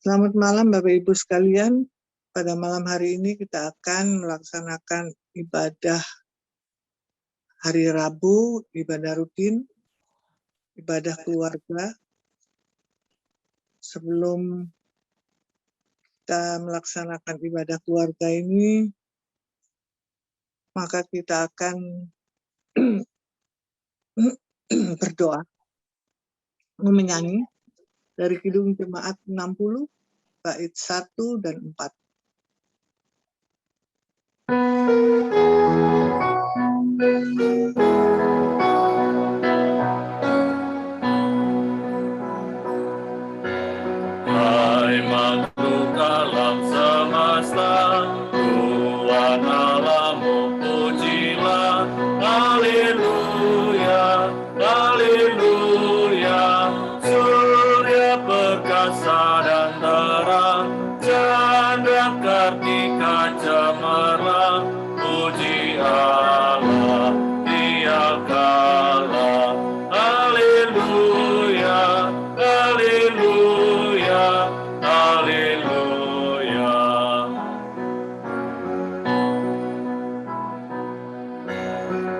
Selamat malam Bapak Ibu sekalian. Pada malam hari ini kita akan melaksanakan ibadah hari Rabu, ibadah rutin, ibadah keluarga. Sebelum kita melaksanakan ibadah keluarga ini, maka kita akan berdoa, menyanyi dari Kidung Jemaat 60, bait 1 dan 4. Hai makhluk alam semesta, Tuhan Allahmu pujilah, haleluya, haleluya. Surya perkasa dan terang, chandra kartika cemerlang, puji Allah tiap kala, haleluya, haleluya, haleluya.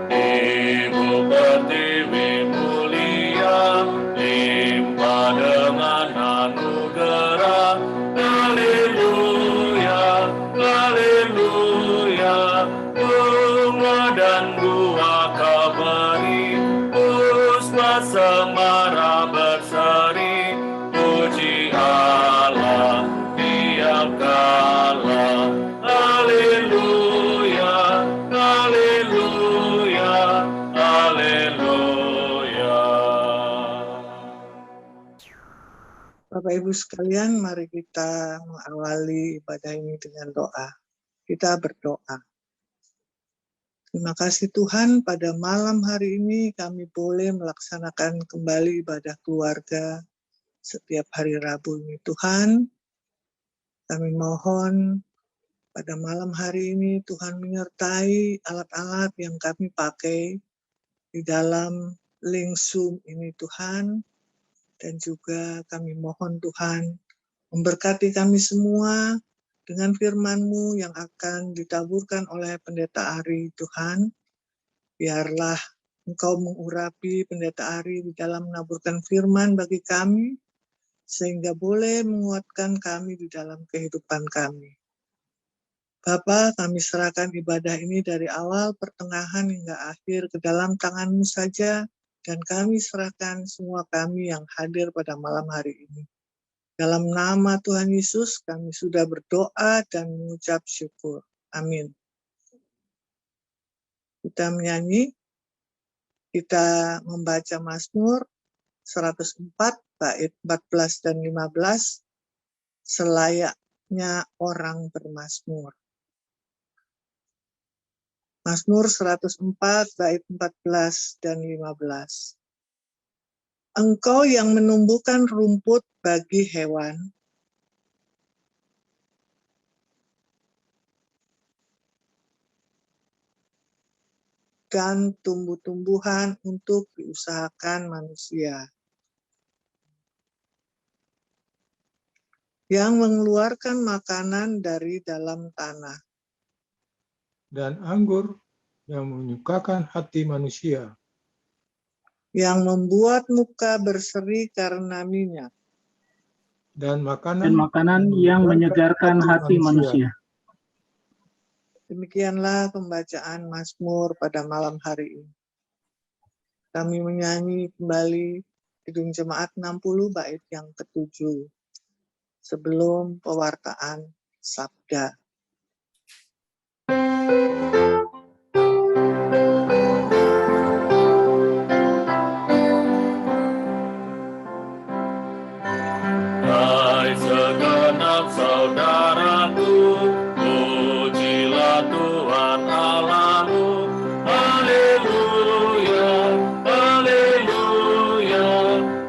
Ibu pertiwi mulia, limpah dengan anugerah, haleluya, haleluya. Bunga dan buah kau beri, puspa semara berseri, puji Allah tiap kala, haleluya, haleluya, haleluya. Bapak Ibu sekalian, mari kita mengawali ibadah ini dengan doa. Kita berdoa. Terima kasih Tuhan, pada malam hari ini kami boleh melaksanakan kembali ibadah keluarga setiap hari Rabu ini. Tuhan, kami mohon pada malam hari ini Tuhan menyertai alat-alat yang kami pakai di dalam link Zoom ini Tuhan. Dan juga kami mohon Tuhan memberkati kami semua dengan firman-Mu yang akan ditaburkan oleh Pendeta Ari Tuhan. Biarlah Engkau mengurapi Pendeta Ari di dalam menaburkan firman bagi kami, sehingga boleh menguatkan kami di dalam kehidupan kami. Bapa, kami serahkan ibadah ini dari awal, pertengahan, hingga akhir ke dalam tangan-Mu saja, dan kami serahkan semua kami yang hadir pada malam hari ini. Dalam nama Tuhan Yesus, kami sudah berdoa dan mengucap syukur. Amin. Kita menyanyi, kita membaca Mazmur 104, bait 14 dan 15, selayaknya orang bermazmur. Mazmur 104, bait 14 dan 15. Engkau yang menumbuhkan rumput bagi hewan, dan tumbuh-tumbuhan untuk diusahakan manusia, yang mengeluarkan makanan dari dalam tanah, dan anggur yang menyukakan hati manusia, yang membuat muka berseri karena minyak, dan makanan yang menyegarkan hati manusia. Demikianlah pembacaan Mazmur pada malam hari ini. Kami menyanyi kembali Kidung Jemaat 60 bait yang ke-7 sebelum pewartaan Sabda. Hai segenap saudaraku, pujilah Tuhan Allahmu, haleluya, haleluya.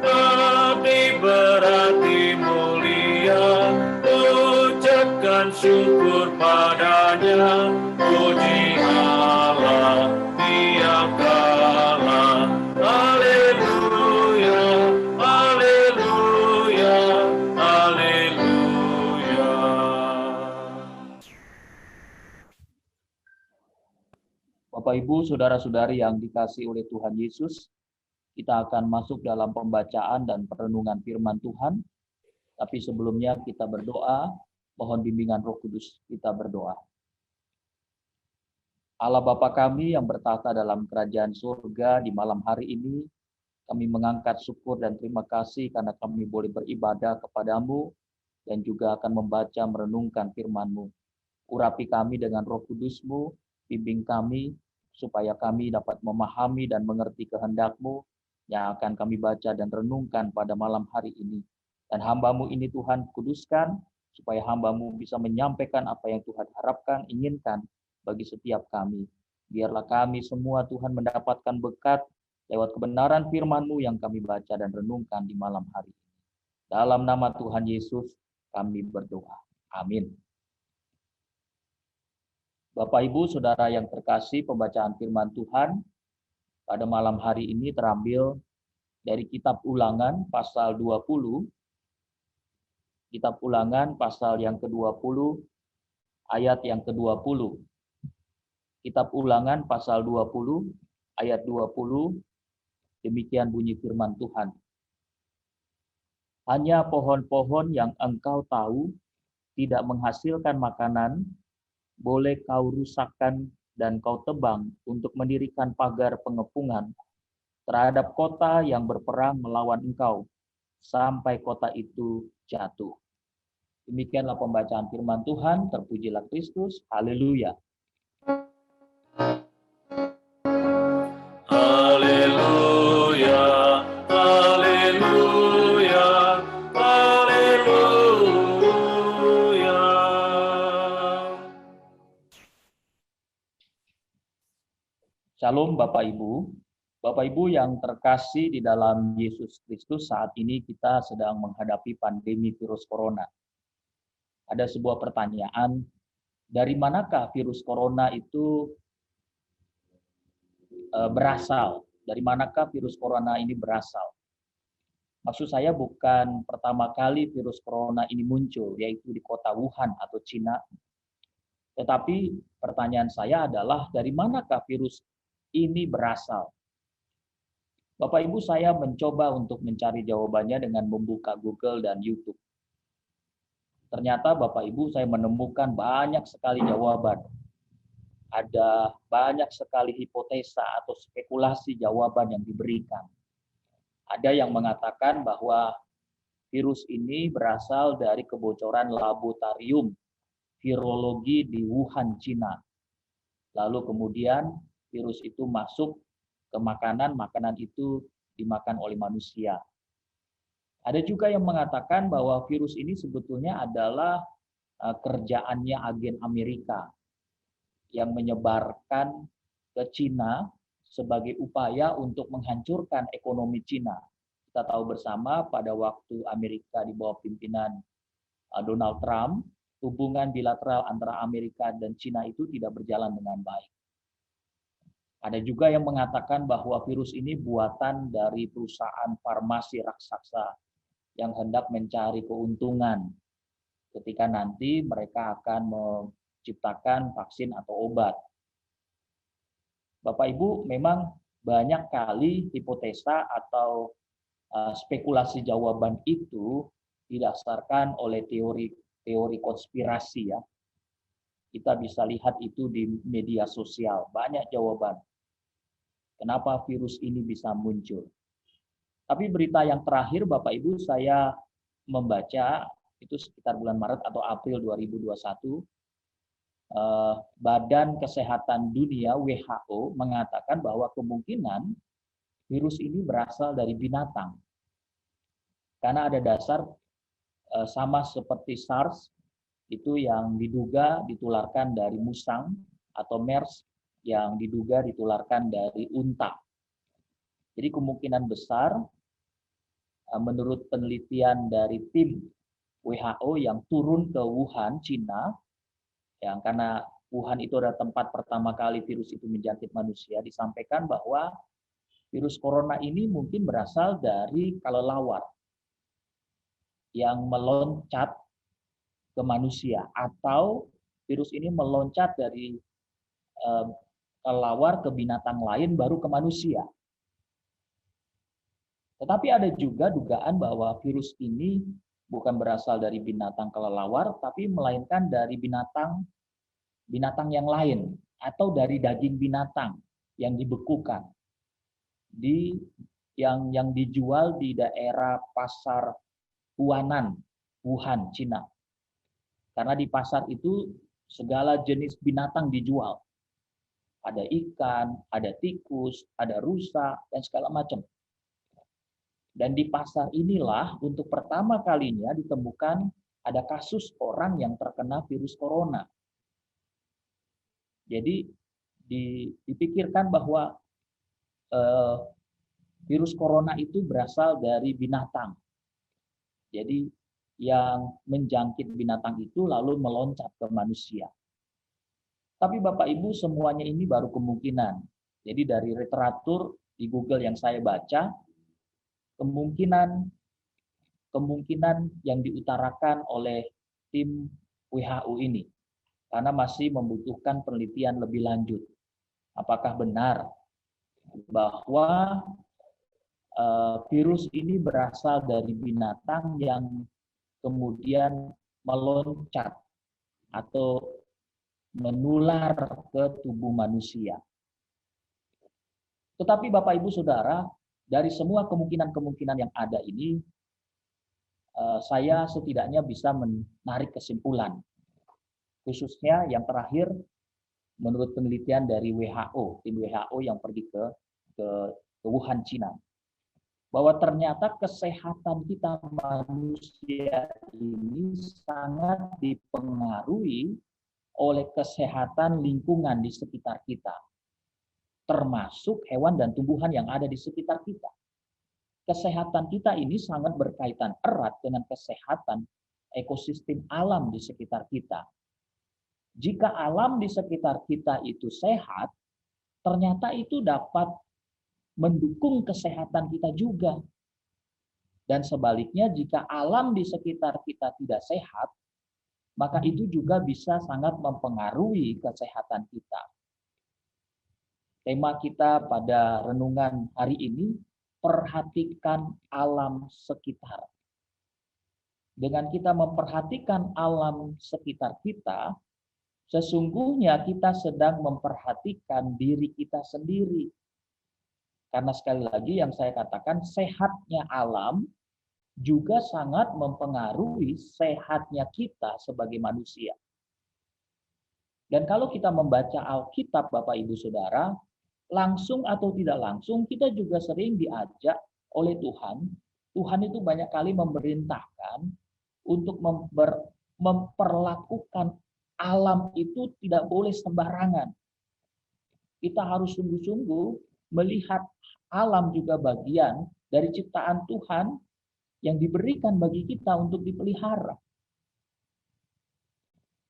Abdi berarti mulia, ucapkan syukur padanya, puji Allah tiap kala, haleluya, haleluya, haleluya. Bapak, Ibu, saudara-saudari yang dikasihi oleh Tuhan Yesus, kita akan masuk dalam pembacaan dan perenungan firman Tuhan. Tapi sebelumnya kita berdoa, mohon bimbingan Roh Kudus, kita berdoa. Allah Bapa kami yang bertahta dalam kerajaan surga, di malam hari ini, kami mengangkat syukur dan terima kasih karena kami boleh beribadah kepadamu dan juga akan membaca merenungkan firman-Mu. Urapi kami dengan Roh Kudus-Mu, bimbing kami supaya kami dapat memahami dan mengerti kehendak-Mu yang akan kami baca dan renungkan pada malam hari ini. Dan hamba-Mu ini Tuhan kuduskan supaya hamba-Mu bisa menyampaikan apa yang Tuhan harapkan, inginkan bagi setiap kami. Biarlah kami semua Tuhan mendapatkan berkat lewat kebenaran firman-Mu yang kami baca dan renungkan di malam hari ini. Dalam nama Tuhan Yesus kami berdoa. Amin. Bapak, Ibu, Saudara yang terkasih, pembacaan firman Tuhan pada malam hari ini terambil dari Kitab Ulangan pasal 20. Kitab Ulangan pasal yang ke-20, ayat yang ke-20. Kitab Ulangan pasal 20, ayat 20, demikian bunyi firman Tuhan. Hanya pohon-pohon yang engkau tahu tidak menghasilkan makanan, boleh kau rusakkan dan kau tebang untuk mendirikan pagar pengepungan terhadap kota yang berperang melawan engkau, sampai kota itu jatuh. Demikianlah pembacaan firman Tuhan, terpujilah Kristus, haleluya. Haleluya, haleluya, haleluya. Shalom Bapak Ibu. Bapak Ibu yang terkasih di dalam Yesus Kristus, saat ini kita sedang menghadapi pandemi virus corona. Ada sebuah pertanyaan, dari manakah virus corona itu berasal? Dari manakah virus corona ini berasal? Maksud saya bukan pertama kali virus corona ini muncul, yaitu di kota Wuhan atau Cina. Tetapi pertanyaan saya adalah, dari manakah virus ini berasal? Bapak Ibu, saya mencoba untuk mencari jawabannya dengan membuka Google dan YouTube. Ternyata Bapak Ibu, saya menemukan banyak sekali jawaban. Ada banyak sekali hipotesa atau spekulasi jawaban yang diberikan. Ada yang mengatakan bahwa virus ini berasal dari kebocoran laboratorium virologi di Wuhan, Cina. Lalu kemudian virus itu masuk ke makanan, makanan itu dimakan oleh manusia. Ada juga yang mengatakan bahwa virus ini sebetulnya adalah kerjaannya agen Amerika yang menyebarkan ke Cina sebagai upaya untuk menghancurkan ekonomi Cina. Kita tahu bersama pada waktu Amerika di bawah pimpinan Donald Trump, hubungan bilateral antara Amerika dan Cina itu tidak berjalan dengan baik. Ada juga yang mengatakan bahwa virus ini buatan dari perusahaan farmasi raksasa yang hendak mencari keuntungan ketika nanti mereka akan menciptakan vaksin atau obat. Bapak Ibu, memang banyak kali hipotesa atau spekulasi jawaban itu didasarkan oleh teori konspirasi ya. Kita bisa lihat itu di media sosial, banyak jawaban. Kenapa virus ini bisa muncul? Tapi berita yang terakhir Bapak Ibu saya membaca itu sekitar bulan Maret atau April 2021, Badan Kesehatan Dunia WHO mengatakan bahwa kemungkinan virus ini berasal dari binatang. Karena ada dasar sama seperti SARS itu yang diduga ditularkan dari musang atau MERS yang diduga ditularkan dari unta. Jadi kemungkinan besar menurut penelitian dari tim WHO yang turun ke Wuhan, Cina, yang karena Wuhan itu adalah tempat pertama kali virus itu menjangkit manusia, disampaikan bahwa virus corona ini mungkin berasal dari kelelawar yang meloncat ke manusia, atau virus ini meloncat dari kelelawar ke binatang lain baru ke manusia. Tetapi ada juga dugaan bahwa virus ini bukan berasal dari binatang kelelawar, tapi melainkan dari binatang yang lain atau dari daging binatang yang dibekukan yang dijual di daerah pasar Huanan, Wuhan, Cina. Karena di pasar itu segala jenis binatang dijual. Ada ikan, ada tikus, ada rusa, dan segala macam. Dan di pasar inilah untuk pertama kalinya ditemukan ada kasus orang yang terkena virus corona. Jadi dipikirkan bahwa virus corona itu berasal dari binatang. Jadi yang menjangkit binatang itu lalu meloncat ke manusia. Tapi Bapak Ibu, semuanya ini baru kemungkinan. Jadi dari literatur di Google yang saya baca, kemungkinan yang diutarakan oleh tim WHO ini, karena masih membutuhkan penelitian lebih lanjut. Apakah benar bahwa virus ini berasal dari binatang yang kemudian meloncat atau menular ke tubuh manusia. Tetapi Bapak Ibu Saudara, dari semua kemungkinan-kemungkinan yang ada ini, saya setidaknya bisa menarik kesimpulan. Khususnya yang terakhir, menurut penelitian dari WHO, tim WHO yang pergi ke Wuhan, Cina, bahwa ternyata kesehatan kita manusia ini sangat dipengaruhi oleh kesehatan lingkungan di sekitar kita, termasuk hewan dan tumbuhan yang ada di sekitar kita. Kesehatan kita ini sangat berkaitan erat dengan kesehatan ekosistem alam di sekitar kita. Jika alam di sekitar kita itu sehat, ternyata itu dapat mendukung kesehatan kita juga. Dan sebaliknya, jika alam di sekitar kita tidak sehat, maka itu juga bisa sangat mempengaruhi kesehatan kita. Tema kita pada renungan hari ini, perhatikan alam sekitar. Dengan kita memperhatikan alam sekitar kita, sesungguhnya kita sedang memperhatikan diri kita sendiri. Karena sekali lagi yang saya katakan, sehatnya alam juga sangat mempengaruhi sehatnya kita sebagai manusia. Dan kalau kita membaca Alkitab, Bapak Ibu Saudara, langsung atau tidak langsung, kita juga sering diajak oleh Tuhan. Tuhan itu banyak kali memerintahkan untuk memperlakukan alam itu tidak boleh sembarangan. Kita harus sungguh-sungguh melihat alam juga bagian dari ciptaan Tuhan yang diberikan bagi kita untuk dipelihara.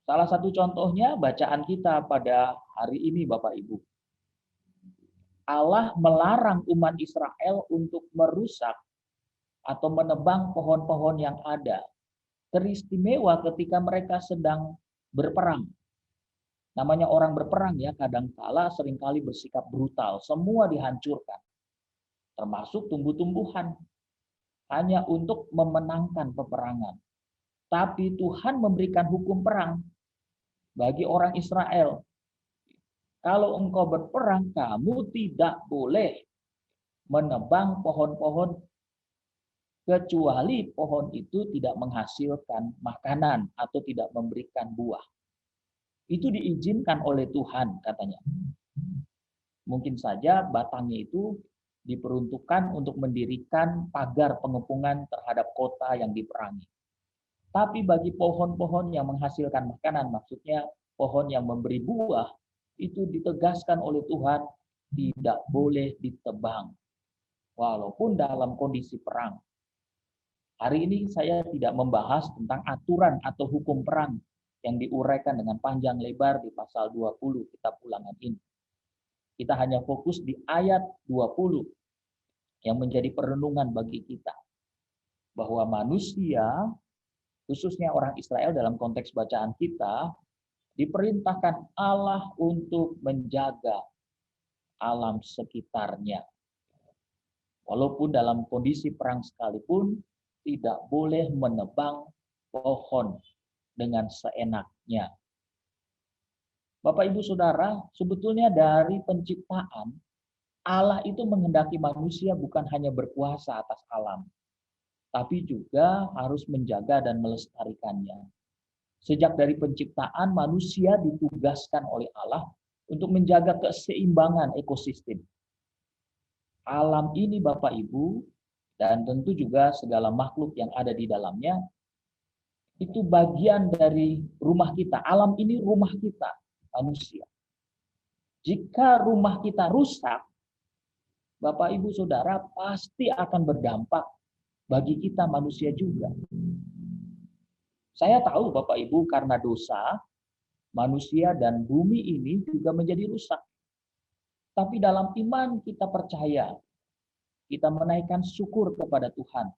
Salah satu contohnya bacaan kita pada hari ini, Bapak Ibu. Allah melarang umat Israel untuk merusak atau menebang pohon-pohon yang ada. Teristimewa ketika mereka sedang berperang. Namanya orang berperang ya, kadangkala seringkali bersikap brutal, semua dihancurkan. Termasuk tumbuh-tumbuhan, hanya untuk memenangkan peperangan. Tapi Tuhan memberikan hukum perang bagi orang Israel. Kalau engkau berperang, kamu tidak boleh menebang pohon-pohon kecuali pohon itu tidak menghasilkan makanan atau tidak memberikan buah. Itu diizinkan oleh Tuhan katanya. Mungkin saja batangnya itu diperuntukkan untuk mendirikan pagar pengepungan terhadap kota yang diperangi. Tapi bagi pohon-pohon yang menghasilkan makanan, maksudnya pohon yang memberi buah, itu ditegaskan oleh Tuhan tidak boleh ditebang. Walaupun dalam kondisi perang. Hari ini saya tidak membahas tentang aturan atau hukum perang yang diuraikan dengan panjang lebar di pasal 20 kitab Ulangan ini. Kita hanya fokus di ayat 20 yang menjadi perenungan bagi kita. Bahwa manusia, khususnya orang Israel dalam konteks bacaan kita, diperintahkan Allah untuk menjaga alam sekitarnya. Walaupun dalam kondisi perang sekalipun, tidak boleh menebang pohon dengan seenaknya. Bapak, Ibu, Saudara, sebetulnya dari penciptaan, Allah itu menghendaki manusia bukan hanya berkuasa atas alam, tapi juga harus menjaga dan melestarikannya. Sejak dari penciptaan, manusia ditugaskan oleh Allah untuk menjaga keseimbangan ekosistem. Alam ini, Bapak Ibu, dan tentu juga segala makhluk yang ada di dalamnya, itu bagian dari rumah kita. Alam ini rumah kita, manusia. Jika rumah kita rusak, Bapak, Ibu, Saudara, pasti akan berdampak bagi kita manusia juga. Saya tahu, Bapak Ibu, karena dosa, manusia dan bumi ini juga menjadi rusak. Tapi dalam iman kita percaya, kita menaikkan syukur kepada Tuhan.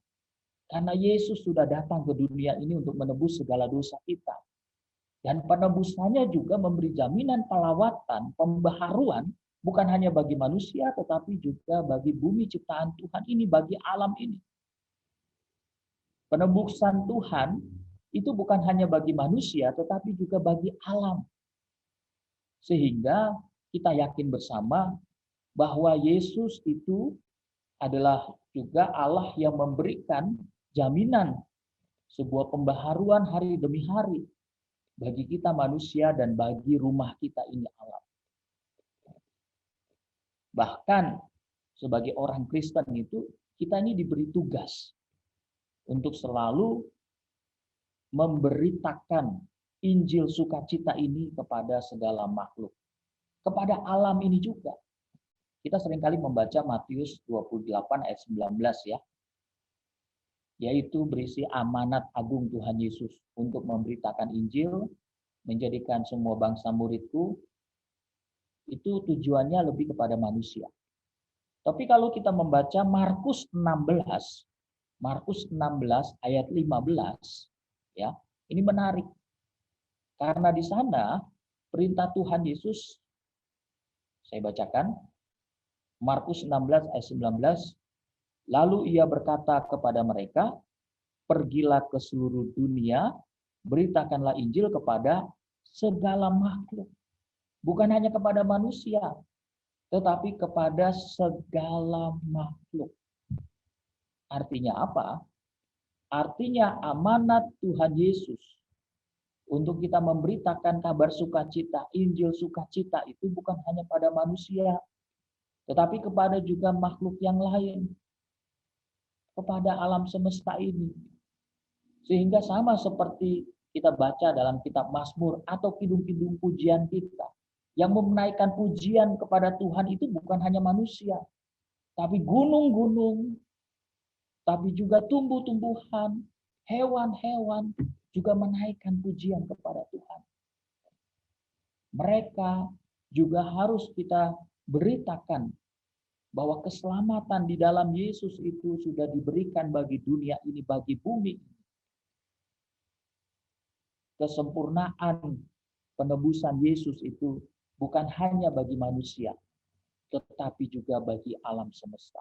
Karena Yesus sudah datang ke dunia ini untuk menebus segala dosa kita. Dan penebusannya juga memberi jaminan pelawatan, pembaharuan, bukan hanya bagi manusia, tetapi juga bagi bumi ciptaan Tuhan ini, bagi alam ini. Penebusan Tuhan itu bukan hanya bagi manusia, tetapi juga bagi alam. Sehingga kita yakin bersama bahwa Yesus itu adalah juga Allah yang memberikan jaminan sebuah pembaharuan hari demi hari bagi kita manusia dan bagi rumah kita ini alam. Bahkan sebagai orang Kristen itu kita ini diberi tugas untuk selalu memberitakan Injil sukacita ini kepada segala makhluk. Kepada alam ini juga. Kita seringkali membaca Matius 28 ayat 19 ya. Yaitu berisi amanat agung Tuhan Yesus untuk memberitakan Injil, menjadikan semua bangsa muridku. Itu tujuannya lebih kepada manusia. Tapi kalau kita membaca Markus 16 ayat 15 ya, ini menarik. Karena di sana perintah Tuhan Yesus, saya bacakan, Markus 16 ayat 19, lalu ia berkata kepada mereka, pergilah ke seluruh dunia, beritakanlah Injil kepada segala makhluk. Bukan hanya kepada manusia, tetapi kepada segala makhluk. Artinya apa? Artinya amanat Tuhan Yesus untuk kita memberitakan kabar sukacita, Injil sukacita itu bukan hanya pada manusia, tetapi kepada juga makhluk yang lain, kepada alam semesta ini. Sehingga sama seperti kita baca dalam kitab Mazmur atau kidung-kidung pujian kita, yang menaikkan pujian kepada Tuhan itu bukan hanya manusia, tapi gunung-gunung, tapi juga tumbuh-tumbuhan, hewan-hewan, juga menaikkan pujian kepada Tuhan. Mereka juga harus kita beritakan bahwa keselamatan di dalam Yesus itu sudah diberikan bagi dunia ini, bagi bumi. Kesempurnaan penebusan Yesus itu bukan hanya bagi manusia, tetapi juga bagi alam semesta.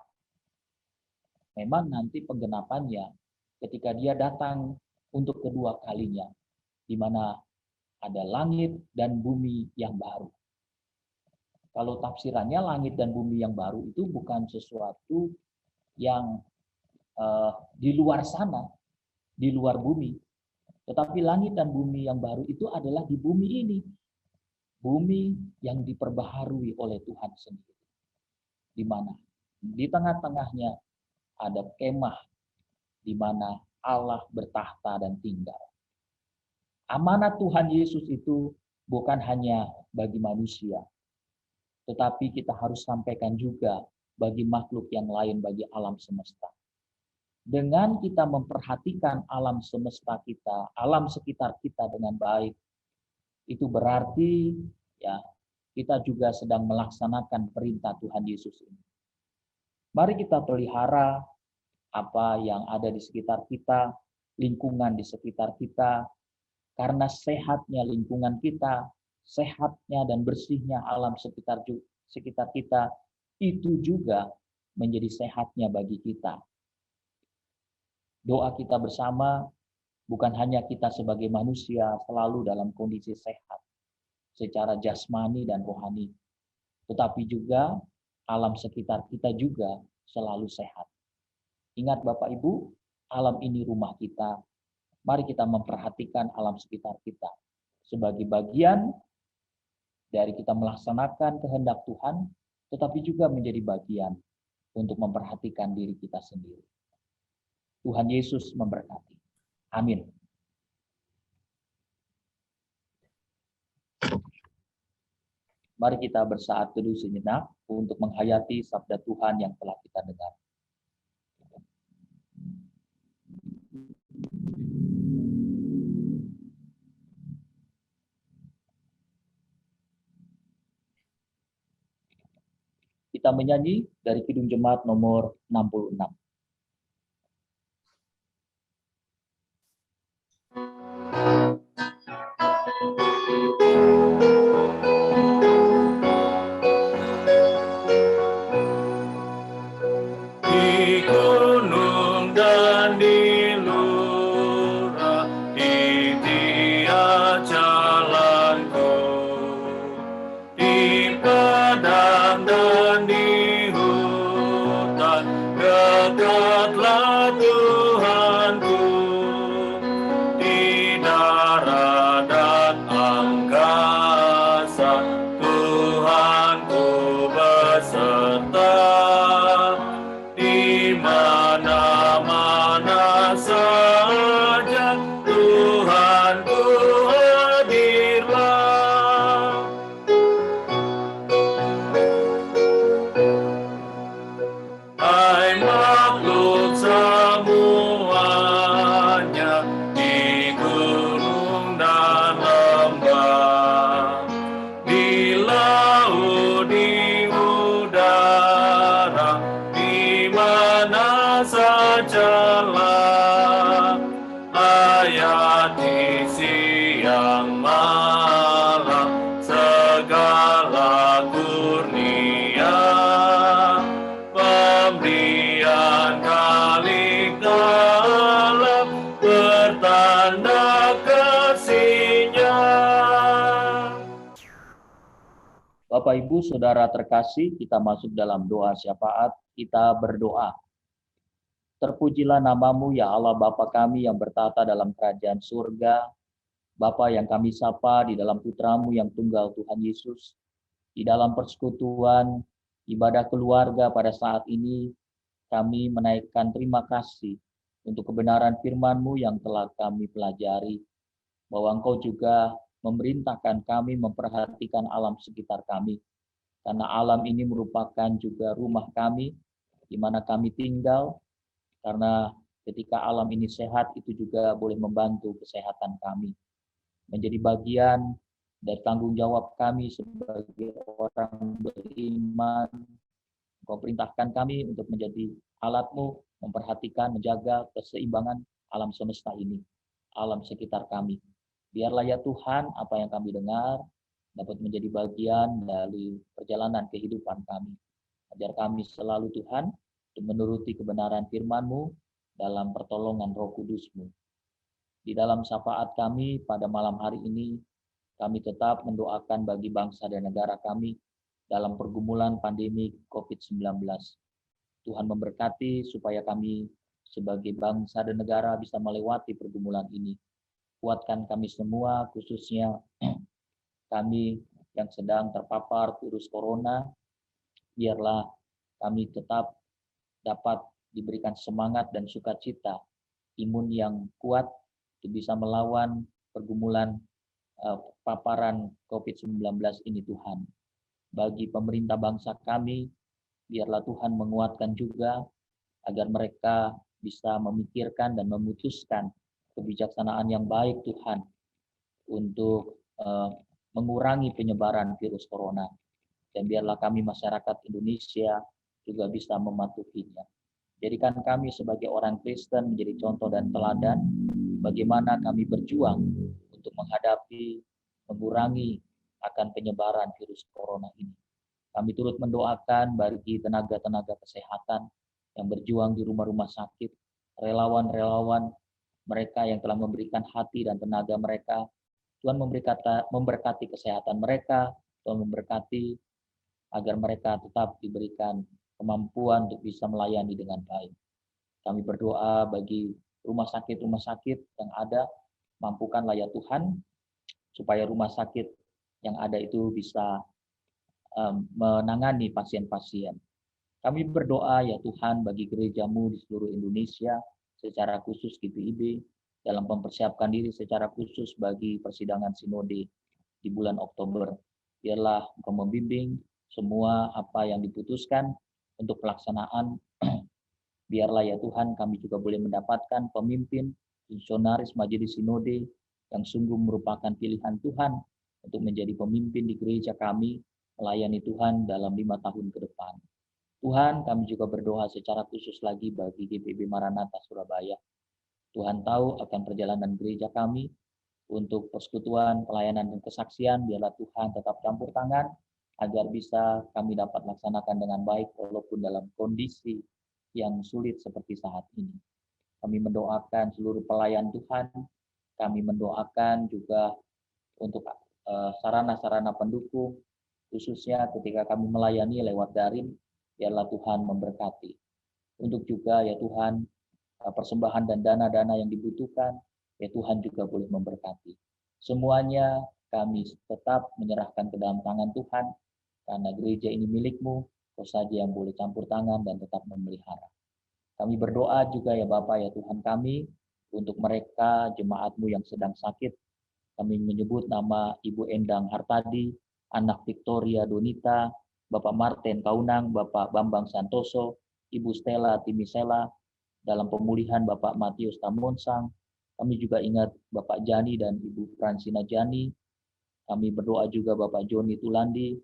Memang nanti penggenapannya ketika dia datang untuk kedua kalinya, di mana ada langit dan bumi yang baru. Kalau tafsirannya langit dan bumi yang baru itu bukan sesuatu yang di luar sana, di luar bumi. Tetapi langit dan bumi yang baru itu adalah di bumi ini. Bumi yang diperbaharui oleh Tuhan sendiri. Di mana? Di tengah-tengahnya ada kemah di mana Allah bertahta dan tinggal. Amanat Tuhan Yesus itu bukan hanya bagi manusia, tetapi kita harus sampaikan juga bagi makhluk yang lain, bagi alam semesta. Dengan kita memperhatikan alam semesta kita, alam sekitar kita dengan baik, itu berarti ya kita juga sedang melaksanakan perintah Tuhan Yesus ini. Mari kita pelihara apa yang ada di sekitar kita, lingkungan di sekitar kita, karena sehatnya lingkungan kita, sehatnya dan bersihnya alam sekitar sekitar kita, itu juga menjadi sehatnya bagi kita. Doa kita bersama bukan hanya kita sebagai manusia selalu dalam kondisi sehat secara jasmani dan rohani, tetapi juga alam sekitar kita juga selalu sehat. Ingat Bapak Ibu, alam ini rumah kita. Mari kita memperhatikan alam sekitar kita sebagai bagian dari kita melaksanakan kehendak Tuhan, tetapi juga menjadi bagian untuk memperhatikan diri kita sendiri. Tuhan Yesus memberkati. Amin. Mari kita bersaat teduh sejenak untuk menghayati sabda Tuhan yang telah kita dengar. Kita menyanyi dari Kidung Jemaat nomor 66. Di gunung dan di lurah, di tiap jalanku, di padang dan di hutan, dekatlah Tuhanku. Di darat dan angkasa, Tuhanku beserta. Di mana-mana saja Tuhanku hadirlah. Hai makhluk semuanya, di gunung dan lembah, di laut, di udara, di mana sajalah, hayati siang malam segala kurnia, pemberian Khalik dalam bertanda kasih-Nya. Bapak Ibu Saudara terkasih, kita masuk dalam doa syafaat, kita berdoa. Terpujilah namamu ya Allah Bapa kami yang bertata dalam kerajaan surga, Bapa yang kami sapa di dalam putramu yang tunggal Tuhan Yesus, di dalam persekutuan ibadah keluarga pada saat ini, kami menaikkan terima kasih untuk kebenaran firman-Mu yang telah kami pelajari, bahwa Engkau juga memerintahkan kami memperhatikan alam sekitar kami, karena alam ini merupakan juga rumah kami, di mana kami tinggal, karena ketika alam ini sehat, itu juga boleh membantu kesehatan kami. Menjadi bagian dari tanggung jawab kami sebagai orang beriman, Engkau perintahkan kami untuk menjadi alat-Mu, memperhatikan, menjaga keseimbangan alam semesta ini, alam sekitar kami. Biarlah ya Tuhan, apa yang kami dengar dapat menjadi bagian dari perjalanan kehidupan kami. Ajar kami selalu Tuhan, untuk menuruti kebenaran firman-Mu dalam pertolongan Roh Kudus-Mu. Di dalam syafaat kami pada malam hari ini, kami tetap mendoakan bagi bangsa dan negara kami dalam pergumulan pandemi COVID-19. Tuhan memberkati supaya kami sebagai bangsa dan negara bisa melewati pergumulan ini. Kuatkan kami semua, khususnya kami yang sedang terpapar virus corona, biarlah kami tetap dapat diberikan semangat dan sukacita, imun yang kuat untuk bisa melawan pergumulan paparan COVID-19 ini Tuhan. Bagi pemerintah bangsa kami, biarlah Tuhan menguatkan juga agar mereka bisa memikirkan dan memutuskan kebijaksanaan yang baik Tuhan untuk mengurangi penyebaran virus corona. Dan biarlah kami masyarakat Indonesia juga bisa mematuhinya. Jadikan kami sebagai orang Kristen menjadi contoh dan teladan bagaimana kami berjuang untuk menghadapi, mengurangi akan penyebaran virus corona ini. Kami turut mendoakan bagi tenaga-tenaga kesehatan yang berjuang di rumah-rumah sakit, relawan-relawan mereka yang telah memberikan hati dan tenaga mereka. Tuhan memberkati kesehatan mereka, Tuhan memberkati agar mereka tetap diberikan kemampuan untuk bisa melayani dengan baik. Kami berdoa bagi rumah sakit yang ada, mampukanlah ya Tuhan, supaya rumah sakit yang ada itu bisa menangani pasien-pasien. Kami berdoa ya Tuhan bagi gerejamu di seluruh Indonesia, secara khusus GPIB, dalam mempersiapkan diri secara khusus bagi persidangan sinode di bulan Oktober. Biarlah Engkau membimbing semua apa yang diputuskan untuk pelaksanaan. Biarlah ya Tuhan kami juga boleh mendapatkan pemimpin, misionaris majelis sinode yang sungguh merupakan pilihan Tuhan untuk menjadi pemimpin di gereja kami, melayani Tuhan dalam 5 tahun ke depan. Tuhan, kami juga berdoa secara khusus lagi bagi GPIB Maranatha Surabaya. Tuhan tahu akan perjalanan gereja kami untuk persekutuan, pelayanan, dan kesaksian. Biarlah Tuhan tetap campur tangan agar bisa kami dapat laksanakan dengan baik walaupun dalam kondisi yang sulit seperti saat ini. Kami mendoakan seluruh pelayan Tuhan. Kami mendoakan juga untuk sarana-sarana pendukung, khususnya ketika kami melayani lewat daring. Biarlah Tuhan memberkati. Untuk juga ya Tuhan, persembahan dan dana-dana yang dibutuhkan, ya Tuhan juga boleh memberkati. Semuanya kami tetap menyerahkan ke dalam tangan Tuhan, karena gereja ini milik-Mu, Kau saja yang boleh campur tangan dan tetap memelihara. Kami berdoa juga ya Bapa ya Tuhan kami, untuk mereka jemaat-Mu yang sedang sakit. Kami menyebut nama Ibu Endang Hartadi, anak Victoria Donita, Bapak Martin Kaunang, Bapak Bambang Santoso, Ibu Stella Timisela, dalam pemulihan Bapak Matius Tamonsang. Kami juga ingat Bapak Jani dan Ibu Fransina Jani. Kami berdoa juga Bapak Joni Tulandi,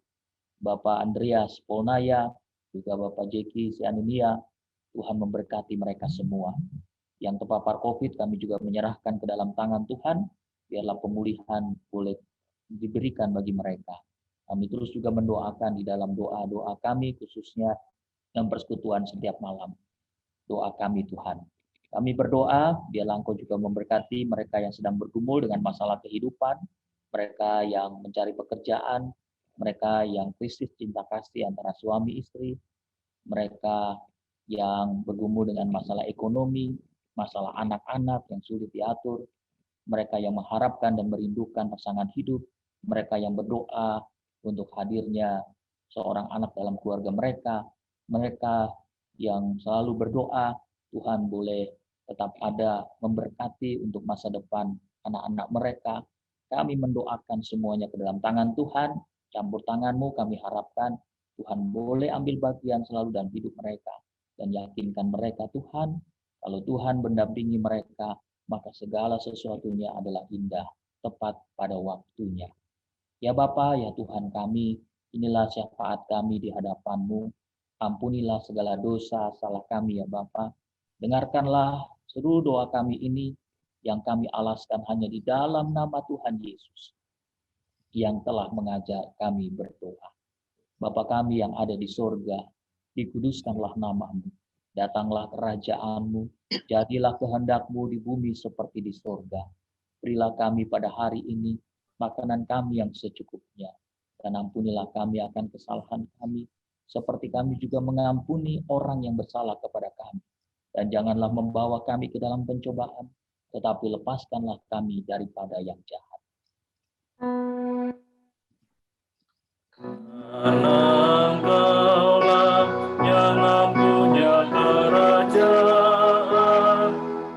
Bapak Andreas Polnaya, juga Bapak Jeki Sianinia. Tuhan memberkati mereka semua. Yang terpapar COVID kami juga menyerahkan ke dalam tangan Tuhan. Biarlah pemulihan boleh diberikan bagi mereka. Kami terus juga mendoakan di dalam doa-doa kami, khususnya dalam persekutuan setiap malam. Doa kami Tuhan. Kami berdoa, biarlah Engkau juga memberkati mereka yang sedang bergumul dengan masalah kehidupan, mereka yang mencari pekerjaan, mereka yang krisis cinta kasih antara suami istri, mereka yang bergumul dengan masalah ekonomi, masalah anak-anak yang sulit diatur, mereka yang mengharapkan dan merindukan pasangan hidup, mereka yang berdoa untuk hadirnya seorang anak dalam keluarga mereka, mereka yang selalu berdoa, Tuhan boleh tetap ada memberkati untuk masa depan anak-anak mereka. Kami mendoakan semuanya ke dalam tangan Tuhan, campur tangan-Mu kami harapkan Tuhan boleh ambil bagian selalu dalam hidup mereka, dan yakinkan mereka Tuhan, kalau Tuhan mendampingi mereka, maka segala sesuatunya adalah indah, tepat pada waktunya. Ya Bapa, ya Tuhan kami, inilah syafaat kami di hadapan-Mu. Ampunilah segala dosa salah kami ya Bapa. Dengarkanlah seluruh doa kami ini yang kami alaskan hanya di dalam nama Tuhan Yesus yang telah mengajar kami berdoa. Bapa kami yang ada di sorga, dikuduskanlah nama-Mu. Datanglah kerajaan-Mu, jadilah kehendak-Mu di bumi seperti di sorga. Berilah kami pada hari ini makanan kami yang secukupnya, dan ampunilah kami akan kesalahan kami, seperti kami juga mengampuni orang yang bersalah kepada kami. Dan janganlah membawa kami ke dalam pencobaan, tetapi lepaskanlah kami daripada yang jahat. Karena Engkaulah yang mempunyai kerajaan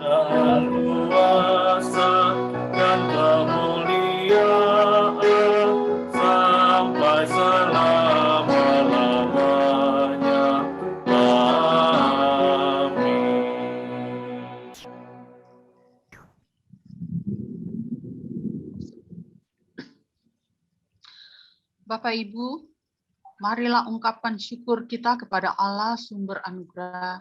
dan kuasa dan kemuliaan sampai selama-lamanya. Amin. Bapak Ibu, marilah ungkapkan syukur kita kepada Allah sumber anugerah.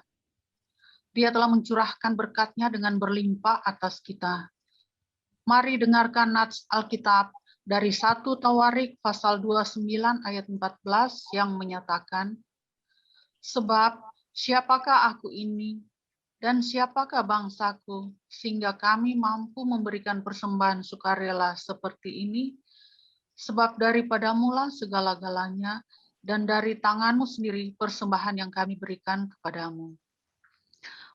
Dia telah mencurahkan berkat-Nya dengan berlimpah atas kita. Mari dengarkan nats Alkitab dari 1 Tawarik pasal 29 ayat 14 yang menyatakan, sebab siapakah aku ini dan siapakah bangsaku sehingga kami mampu memberikan persembahan sukarela seperti ini, sebab daripadamulah segala-galanya dan dari tanganmu sendiri persembahan yang kami berikan kepadamu.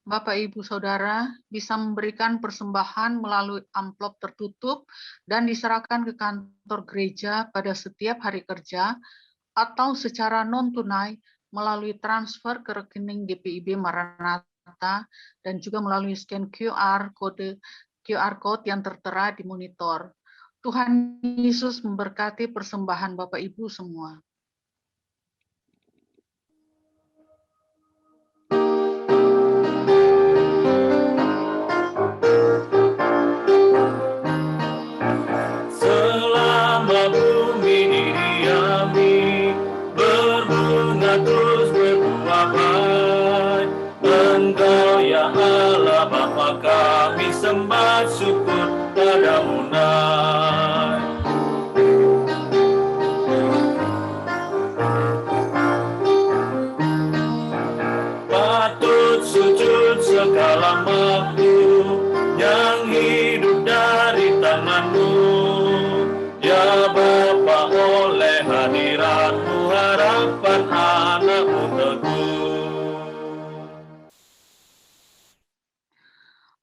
Bapak, Ibu, Saudara bisa memberikan persembahan melalui amplop tertutup dan diserahkan ke kantor gereja pada setiap hari kerja atau secara non-tunai melalui transfer ke rekening GPIB Maranatha dan juga melalui scan QR code yang tertera di monitor. Tuhan Yesus memberkati persembahan Bapak Ibu semua. Selama bumi didiami, berbunga terus berbuah baik. Engkau ya Allah Bapa kami sembah syukur padamu naik. Patut sujud segala makhluk yang hidup dari tangan-Mu. Ya Bapa, oleh hadirat-Mu harapan anak-Mu teguh.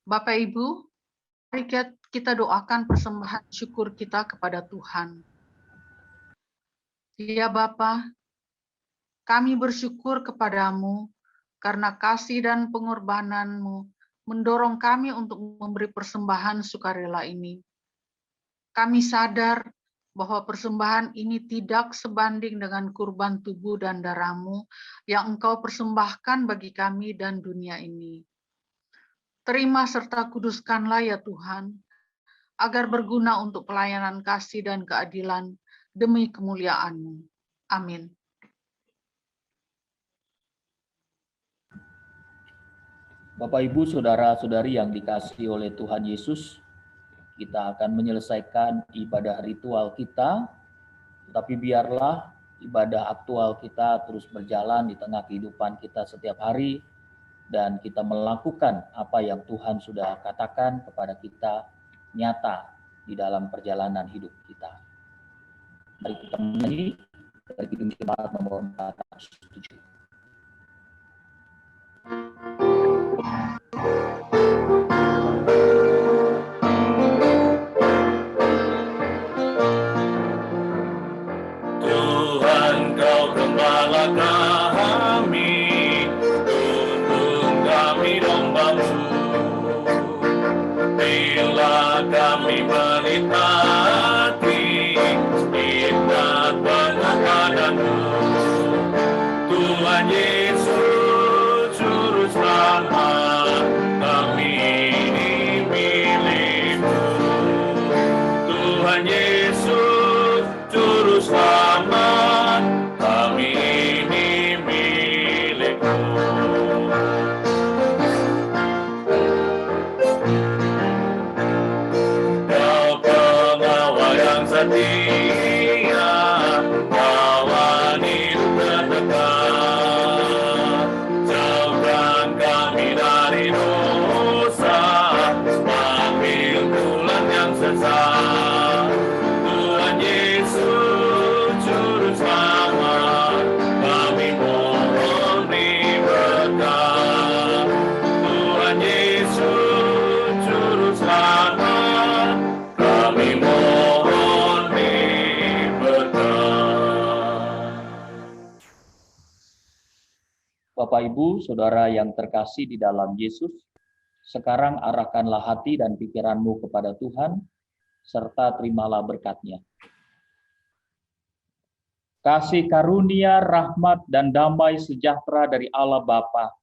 Bapak Ibu, mari kita doakan persembahan syukur kita kepada Tuhan. Ya Bapa, kami bersyukur kepadamu karena kasih dan pengorbanan-Mu mendorong kami untuk memberi persembahan sukarela ini. Kami sadar bahwa persembahan ini tidak sebanding dengan kurban tubuh dan darah-Mu yang Engkau persembahkan bagi kami dan dunia ini. Terima serta kuduskanlah ya Tuhan, agar berguna untuk pelayanan kasih dan keadilan demi kemuliaan-Mu. Amin. Bapak, Ibu, Saudara-saudari yang dikasihi oleh Tuhan Yesus, kita akan menyelesaikan ibadah ritual kita, tetapi biarlah ibadah aktual kita terus berjalan di tengah kehidupan kita setiap hari, dan kita melakukan apa yang Tuhan sudah katakan kepada kita nyata di dalam perjalanan hidup kita. Mari kita menyanyi dari Kidung Jemaat nomor 407. Tuhan Kau gembala kami, tuntun kami domba-Mu. Bila kami menitaati, ingat pengawalan-Mu. Tuhan Yesus Juru Selamat, kami ini milik-Mu. Tuhan Yesus Juru Selamat, kami ini milik-Mu. Kau pengawal yang setia, kawan hidup terdekat. Jauhkan kami dari dosa, ambil bulan yang sesat. Tuhan Yesus Juru Selamat, kami mohon beri berkat. Tuhan Yesus Juru Selamat, kami mohon beri berkat. Bapak, Ibu, Saudara yang terkasih di dalam Yesus, sekarang arahkanlah hati dan pikiranmu kepada Tuhan, serta terimalah berkat-Nya. Kasih karunia, rahmat, dan damai sejahtera dari Allah Bapa,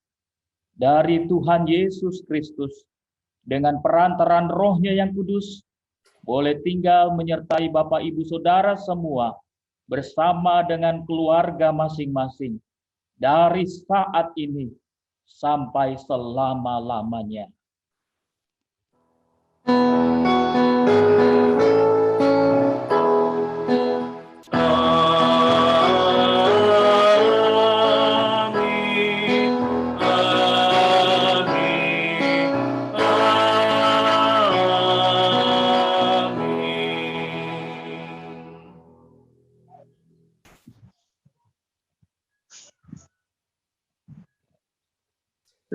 dari Tuhan Yesus Kristus, dengan perantaran Roh-Nya yang kudus, boleh tinggal menyertai Bapak, Ibu, Saudara semua, bersama dengan keluarga masing-masing, dari saat ini sampai selama-lamanya.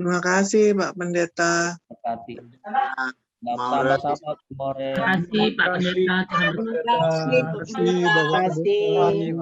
Terima kasih Pak Pendeta. Berkati. Mau Sama-sama kemarin. Terima kasih Pak Pendeta. Tuhan berkati. Terima kasih Bapak Pendeta.